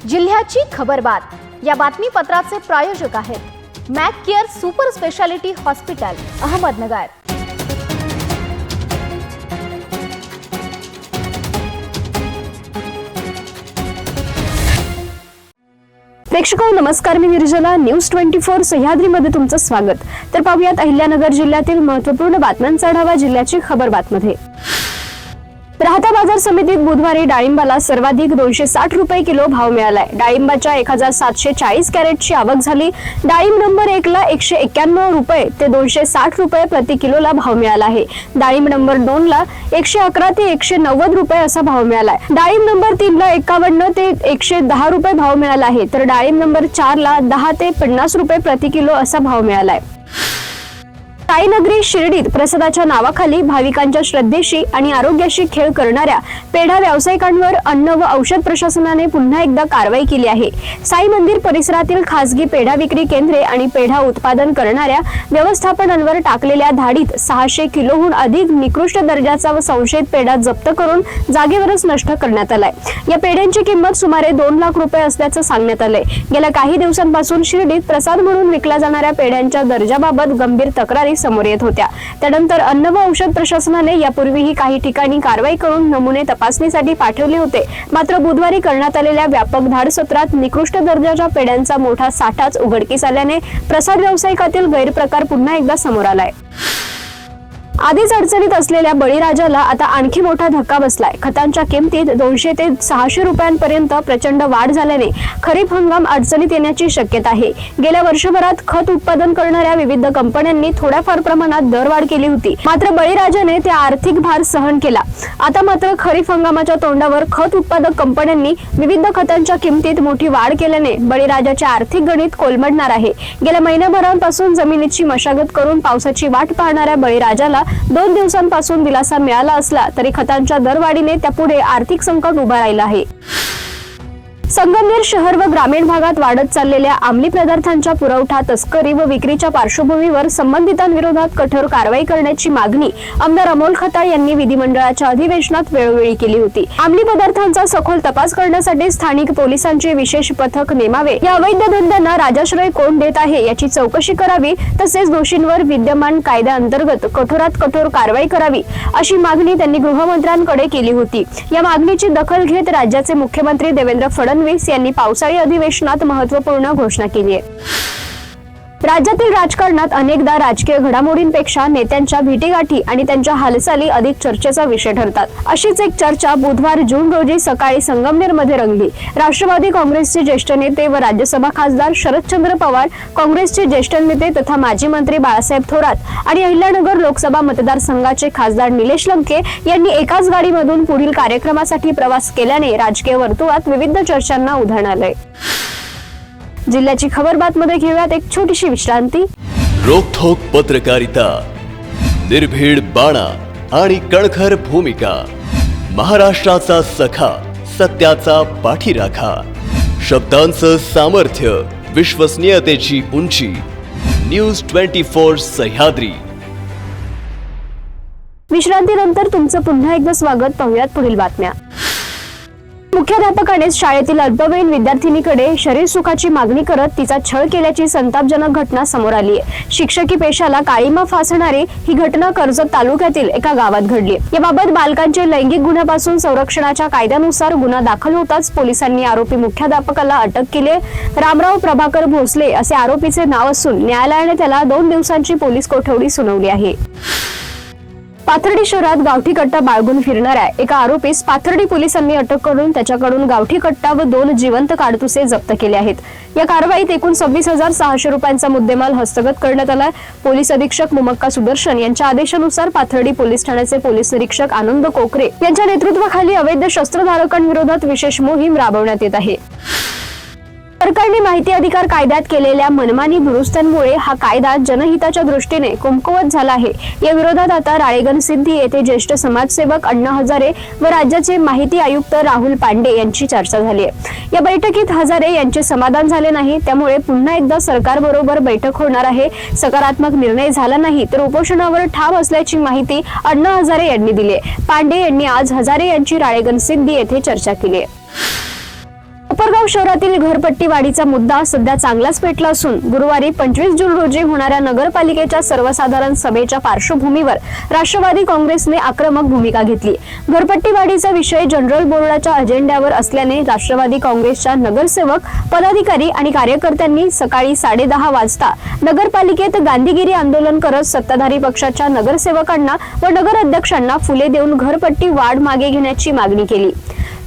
जिल्ह्याची खबरबात या बातमीपत्राचे प्रायोजक आहेत Mac Care Super Speciality Hospital Ahmednagar. प्रेक्षको नमस्कार, मी निर्जला न्यूज 24 सह्याद्रीमध्ये तुमचं स्वागत। तर पाहूयात अहिल्यानगर जिल्ह्यातील महत्त्वपूर्ण बातम्यांचा आढावा जिल्ह्याची खबरबातमध्ये। राहता बाजार समितीत बुधवारी डाळिंबाला सर्वाधिक 260 रुपये किलो भाव मिळालाय। डाळिंबाच्या 1740 कॅरेटची आवक झाली। डाळिंब नंबर 1 ला 191 रुपये ते 260 रुपये प्रति किलोला भाव मिळाला आहे। डाळिंब नंबर 2 ला 111 ते 190 रुपये असा भाव मिळालाय। डाळिंब नंबर 3 ला 51 ते 110 रुपये भाव मिळाला आहे, तर डाळिंब नंबर 4 ला 10 ते 50 रुपये प्रति किलो असा भाव मिळालाय। साईनगरी शिर्डीत प्रसादाच्या नावाखाली भाविकांच्या श्रद्धेशी आणि आरोग्याशी खेळ करणाऱ्या पेढा व्यावसायिकांवर अन्न व औषध प्रशासनाने पुन्हा एकदा कारवाई केली आहे। साई मंदिर परिसरातील खासगी पेढा विक्री केंद्रे आणि पेढा उत्पादन करणाऱ्या व्यवस्थापनांवर टाकलेल्या धाडीत 600 किलोहून अधिक निकृष्ट दर्जाचा व संशयित पेढा जप्त करून जागेवरच नष्ट करण्यात आलाय। या पेढ्यांची किंमत सुमारे 2 लाख रुपये असल्याचं सांगण्यात आलंय। गेल्या काही दिवसांपासून शिर्डीत प्रसाद म्हणून विकल्या जाणाऱ्या पेढ्यांच्या दर्जाबाबत गंभीर तक्रारी समोर येत होत्या। त्यानंतर अन्न व औषध प्रशासनाने यापूर्वीही काही ठिकाणी कारवाई करून नमुने तपासणीसाठी पाठवले होते, मात्र बुधवारी करण्यात आलेल्या व्यापक धाड सत्रात निकृष्ट दर्जाच्या पेढ्यांचा मोठा साठाच उघडकीस आल्याने प्रसाद व्यावसायिकातील गैरप्रकार पुन्हा एकदा समोर आलाय। आधीच अडचणीत असलेल्या बळीराजाला आता आणखी मोठा धक्का बसलाय। खतांच्या किमतीत 200 ते 600 रुपयांपर्यंत प्रचंड वाढ झाल्याने खरीप हंगाम अडचणीत येण्याची शक्यता आहे। गेल्या वर्षभरात खत उत्पादन करणाऱ्या विविध कंपन्यांनी थोड्याफार प्रमाणात दरवाढ केली होती, मात्र बळीराजाने त्या आर्थिक भार सहन केला। आता मात्र खरीप हंगामाच्या तोंडावर खत उत्पादक कंपन्यांनी विविध खतांच्या किमतीत मोठी वाढ केल्याने बळीराजाचे आर्थिक गणित कोलमडणार आहे। गेल्या महिन्याभरापासून जमिनीची मशागत करून पावसाची वाट पाहणाऱ्या बळीराजाला 2 दिवसांपासून दिलासा मिळाला असला तरी खतांच्या दरवाढीने त्यापुढे आर्थिक संकट उभा राहिलं आहे। संगमनेर शहर व ग्रामीण भागात वाढत चाललेल्या अंमली पदार्थांच्या पुरवठा, तस्करी व विक्रीच्या पार्श्वभूमीवर संबंधितांविरोधात कठोर कारवाई करण्याची मागणी आमदार अमोल खताळ यांनी विधिमंडळाच्या अधिवेशनात वेळोवेळी केली होती। अंमली पदार्थांचा सखोल तपास करण्यासाठी स्थानिक पोलिसांचे विशेष पथक नेमावे, या अवैध धंद्यांना राजाश्रय कोण देत आहे याची चौकशी करावी, तसेच दोषींवर विद्यमान कायद्याअंतर्गत कठोरात कठोर कारवाई करावी अशी मागणी त्यांनी गृहमंत्र्यांकडे केली होती। या मागणीची दखल घेत राज्याचे मुख्यमंत्री देवेंद्र फडणवीस यांनी पावसाळी अधिवेशनात महत्त्वपूर्ण घोषणा केली आहे। राज्यातील राजकारणात अनेकदा राजकीय घडामोडींपेक्षा नेत्यांच्या भेटीगाठी आणि त्यांच्या हालचाली अधिक चर्चेचा विषय ठरतात। अशीच एक चर्चा बुधवार जून रोजी सकाळी संगमनेरमध्ये रंगली। राष्ट्रवादी काँग्रेसचे ज्येष्ठ नेते व राज्यसभा खासदार शरदचंद्र पवार, काँग्रेसचे ज्येष्ठ नेते तथा माजी मंत्री बाळासाहेब थोरात आणि अहिल्यानगर लोकसभा मतदारसंघाचे खासदार निलेश लंके यांनी एकाच गाडीमधून पुढील कार्यक्रमासाठी प्रवास केल्याने राजकीय वर्तुळात विविध चर्चांना उधाण आलंय। जिल्ह्याची खबरबातमध्ये घेऊयात एक छोटीशी विश्रांती। रोखोक पत्रकारिता, निर्भीड बाणा आणि कणखर भूमिका, महाराष्ट्राचा सखा, सत्याचा पाठीराखा, शब्दांचं सामर्थ्य, विश्वसनीयतेची उंची, न्यूज 24 सह्याद्री। विश्रांतीनंतर तुमचं पुन्हा एकदा स्वागत। पाहूयात पुढील बातम्या। मुख्याध्यापकाने शाळेतील अल्पवयीन विद्यार्थिनीकडे शरीर सुखाची मागणी करत तिचा छळ केल्याची संतापजनक घटना समोर आली आहे। शिक्षकी पेशाला काळीमा फासणारी ही घटना कर्जत तालुक्यातील एका गावात घडली। याबाबत बालकांचे लैंगिक गुन्ह्यापासून संरक्षणाच्या कायद्यानुसार गुन्हा दाखल होताच पोलिसांनी आरोपी मुख्याध्यापकाला अटक केली। रामराव प्रभाकर भोसले असे आरोपीचे नाव असून न्यायालयाने त्याला 2 दिवसांची पोलीस कोठडी सुनावली आहे। पाथर्डी शहरात गावठी कट्टा बाळगून फिरणाऱ्या एका आरोपीस पाथर्डी पोलिसांनी अटक करून त्याच्याकडून गावठी कट्टा व 2 जिवंत काडतुसे जप्त केले आहेत। या कारवाईत एकूण 26,600 रुपयांचा मुद्देमाल हस्तगत करण्यात आला। पोलीस अधीक्षक मुमक्का सुदर्शन यांच्या आदेशानुसार पाथर्डी पोलीस ठाण्याचे पोलीस निरीक्षक आनंद कोकरे यांच्या नेतृत्वाखाली अवैध शस्त्रधारकांविरोधात विशेष मोहीम राबवण्यात येत आहे। सरकारने माहिती अधिकार कायद्यात केलेल्या मनमानी दुरुस्त्यांमुळे हा कायदा जनहिताच्या दृष्टीने कमकुवत झाला आहे। या विरोधात आता राळेगणसिद्धी येथे ज्येष्ठ समाजसेवक अण्णा हजारे व राज्याचे माहिती आयुक्त राहुल पांडे यांची चर्चा झाली आहे। या बैठकीत हजारे यांचे समाधान झाले नाही, त्यामुळे पुन्हा एकदा सरकारबरोबर बैठक होणार आहे। सकारात्मक निर्णय झाला नाही तर उपोषणावर ठाम असल्याची माहिती अण्णा हजारे यांनी दिली आहे। पांडे यांनी आज हजारे यांची राळेगणसिद्धी येथे चर्चा केली आहे। कोपरगाव कोपरगाव शहरातील घरपट्टी वाढीचा मुद्दा सध्या चांगलाच पेटला असून गुरुवारी 25 जून रोजी होणाऱ्या नगरपालिकेच्या सर्वसाधारण सभेच्या पार्श्वभूमीवर राष्ट्रवादी काँग्रेसने आक्रमक भूमिका घेतली। घरपट्टी वाढीचा विषय जनरल बोर्डाच्या अजेंड्यावर असल्याने राष्ट्रवादी काँग्रेसच्या नगरसेवक, पदाधिकारी आणि कार्यकर्त्यांनी सकाळी 10:30 वाजता नगरपालिकेत गांधीगिरी आंदोलन करत सत्ताधारी पक्षाच्या नगरसेवकांना व नगराध्यक्षांना फुले देऊन घरपट्टी वाढ मागे घेण्याची मागणी केली।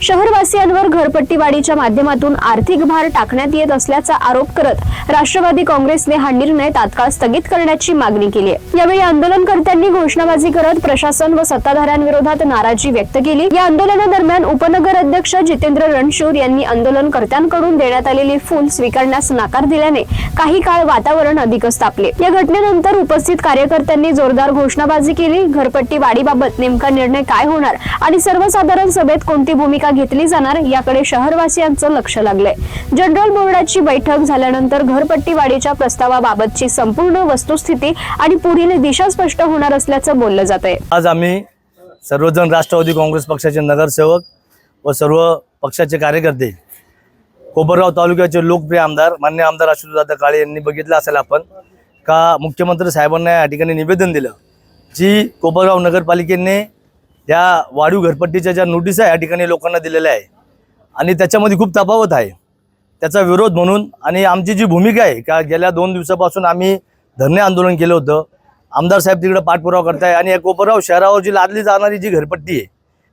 शहरवासियांवर घरपट्टी वाढीच्या माध्यमातून आर्थिक भार टाकण्यात येत असल्याचा आरोप करत राष्ट्रवादी काँग्रेसने हा निर्णय तात्काळ स्थगित करण्याची मागणी केली आहे। यावेळी आंदोलनकर्त्यांनी घोषणाबाजी करत प्रशासन व सत्ताधाऱ्यांविरोधात नाराजी व्यक्त केली। या आंदोलनादरम्यान उपनगर अध्यक्ष जितेंद्र रणशूर यांनी आंदोलनकर्त्यांकडून देण्यात आलेली फूल स्वीकारण्यास नकार दिल्याने काही काळ वातावरण अधिकच तापले। या घटनेनंतर उपस्थित कार्यकर्त्यांनी जोरदार घोषणाबाजी केली। घरपट्टी वाढीबाबत नेमका निर्णय काय होणार आणि सर्वसाधारण सभेत कोणती भूमिका घेतली जाणार याकडे शहरवासियांचं लक्ष लागलंय। जनरल बोर्डाची बैठक झाल्यानंतर घरपट्टी वाढीच्या प्रस्तावाबाबतची संपूर्ण वस्तुस्थिती आणि पुढील दिशा स्पष्ट होणार असल्याचं बोललं जातंय। आज आम्ही सर्वजण राष्ट्रवादी काँग्रेस पक्षाचे नगरसेवक व सर्व पक्षाचे कार्यकर्ते कोपरगाव तालुक्याचे लोकप्रिय आमदार माननीय आमदार आशुतोषदादा काळे यांनी बघितलं असेल आपण का मुख्यमंत्री साहेबांना या ठिकाणी निवेदन दिलं जी कोपरगाव नगरपालिकेने या वाढीव घरपट्टीच्या ज्या नोटीस आहे या ठिकाणी लोकांना दिलेल्या आहे आणि त्याच्यामध्ये खूप तफावत आहे। त्याचा विरोध म्हणून आणि आमची जी भूमिका आहे का गेल्या 2 दिवसापासून आम्ही धरणे आंदोलन केलं होतं। आमदार साहेब तिकडे पाठपुरावा करताय आणि या कोपरगाव शहरावर जी लादली जाणारी जी घरपट्टी आहे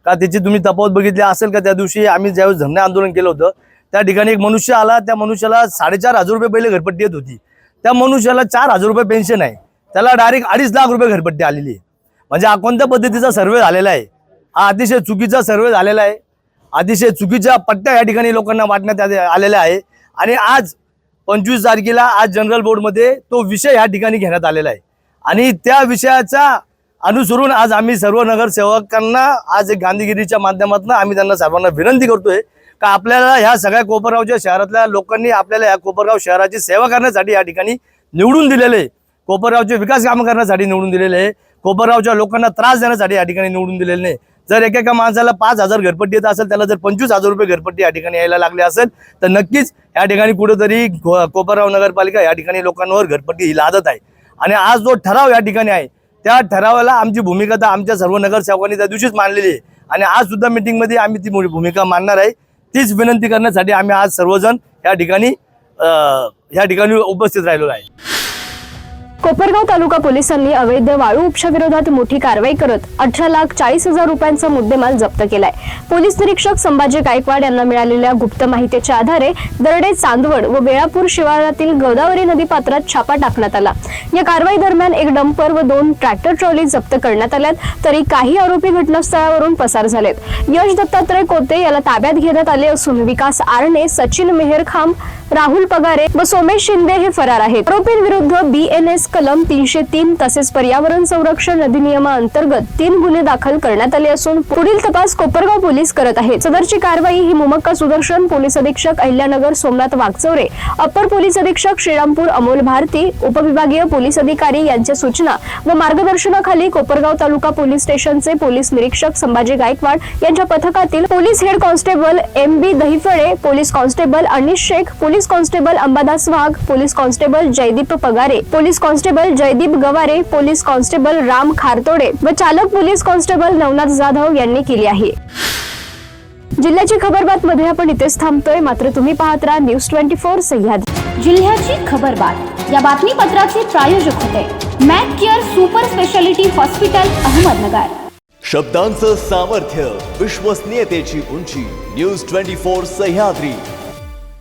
का त्याची तुम्ही तफावत बघितली असेल का? त्या दिवशी आम्ही ज्यावेळेस धरणे आंदोलन केलं होतं त्या ठिकाणी एक मनुष्य आला, त्या मनुष्याला 4,500 रुपये पहिले घरपट्टी येत होती, त्या मनुष्याला 4,000 रुपये पेन्शन आहे, त्याला डायरेक्ट 2.5 लाख रुपये घरपट्टी आलेली आहे। म्हणजे हा कोणत्या पद्धतीचा सर्वे झालेला आहे? हा अतिशय चुकीचा सर्वे झालेला आहे। अतिशय चुकीच्या पट्ट्या या ठिकाणी लोकांना वाटण्यात आलेल्या आहे आणि आज 25 तारखेला आज जनरल बोर्डमध्ये तो विषय या ठिकाणी घेण्यात आलेला आहे आणि त्या विषयाचा अनुसरून आज आम्ही सर्व नगरसेवकांना आज एक गांधीगिरीच्या माध्यमातून आम्ही त्यांना सर्वांना विनंती करतोय का आपल्याला ह्या सगळ्या कोपरगावच्या शहरातल्या लोकांनी आपल्याला या कोपरगाव शहराची सेवा करण्यासाठी या ठिकाणी निवडून दिलेले आहे, कोपरगावचे विकास कामं करण्यासाठी निवडून दिलेले आहे, कोपरगावच्या लोकांना त्रास देण्यासाठी या ठिकाणी निवडून दिलेले नाही। जर एका माणसाला 5,000 घरपट्टी येत असेल, त्याला जर 25,000 रुपये घरपट्टी या ठिकाणी यायला लागले असेल तर नक्कीच या ठिकाणी कुठेतरी कोपरगाव नगरपालिका या ठिकाणी लोकांवर घरपट्टी ही लादत आहे आणि आज जो ठराव या ठिकाणी आहे त्या ठरावाला आमची भूमिका तर आमच्या सर्व नगरसेवकांनी त्या दिवशीच मांडलेली आहे आणि आज सुद्धा मीटिंगमध्ये आम्ही ती भूमिका मांडणार आहे। तीच विनंती करण्यासाठी आम्ही आज सर्वजण या ठिकाणी उपस्थित राहिलो आहे। कोपरगाव तालुका पोलिसांनी अवैध वाळू उपशाविरोधात मोठी कारवाई करत 18,40,000 रुपयांचा मुद्देमाल जप्त केलाय। पोलीस निरीक्षक संभाजी गायकवाड यांना मिळालेल्या गुप्त माहितीच्या आधारे दरडे, चांदवड व वेळापूर शिवारातील गोदावरी नदी पात्रात छापा टाकण्यात आला। या कारवाई दरम्यान एक डंपर व 2 ट्रॅक्टर ट्रॉली जप्त करण्यात आल्यात, तरी काही आरोपी घटनास्थळावरून पसार झालेत। यश दत्तात्रय कोते याला ताब्यात घेण्यात आले असून विकास आरणे, सचिन मेहरखाम, राहुल पगारे व सोमेश शिंदे हे फरार आहेत। आरोपींविरुद्ध BNS कलम 303 तसेच पर्यावरण संरक्षण अधिनियमाअंतर्गत 3 गुन्हे दाखल करण्यात आले असून पुढील तपास कोपरगाव पोलीस करत आहेत। सदरची कारवाई ही मुमक्का सुदर्शन, पोलीस अधीक्षक अहिल्यानगर सोमनाथ वागचौरे, अप्पर पोलीस अधीक्षक श्रीरामपूर अमोल भारती, उपविभागीय पोलीस अधिकारी यांच्या सूचना व मार्गदर्शनाखाली कोपरगाव तालुका पोलीस स्टेशनचे पोलीस निरीक्षक संभाजी गायकवाड यांच्या पथकातील police head constable MB Dahiphale, police constable Anish Shaikh, police constable Ambadas Wagh, police constable Jaydeep Pagare, police constable Jaydeep Gaware, police constable Ram Khartode व चालक पोलीस कॉन्स्टेबल नवनाथ जाधव यांनी केली आहे। जिल्ह्याची खबरबात मध्ये आपण इथेच थांबतोय, मात्र तुम्ही पाहत राहा न्यूज 24 सह्याद्री। जिल्ह्याची खबरबात या बातमीपत्राचे प्रायोजक होते Mac Care Super Speciality Hospital Ahmednagar. शब्दांचं सामर्थ्य, विश्वसनीयतेची उंची, न्यूज 24 सह्याद्री।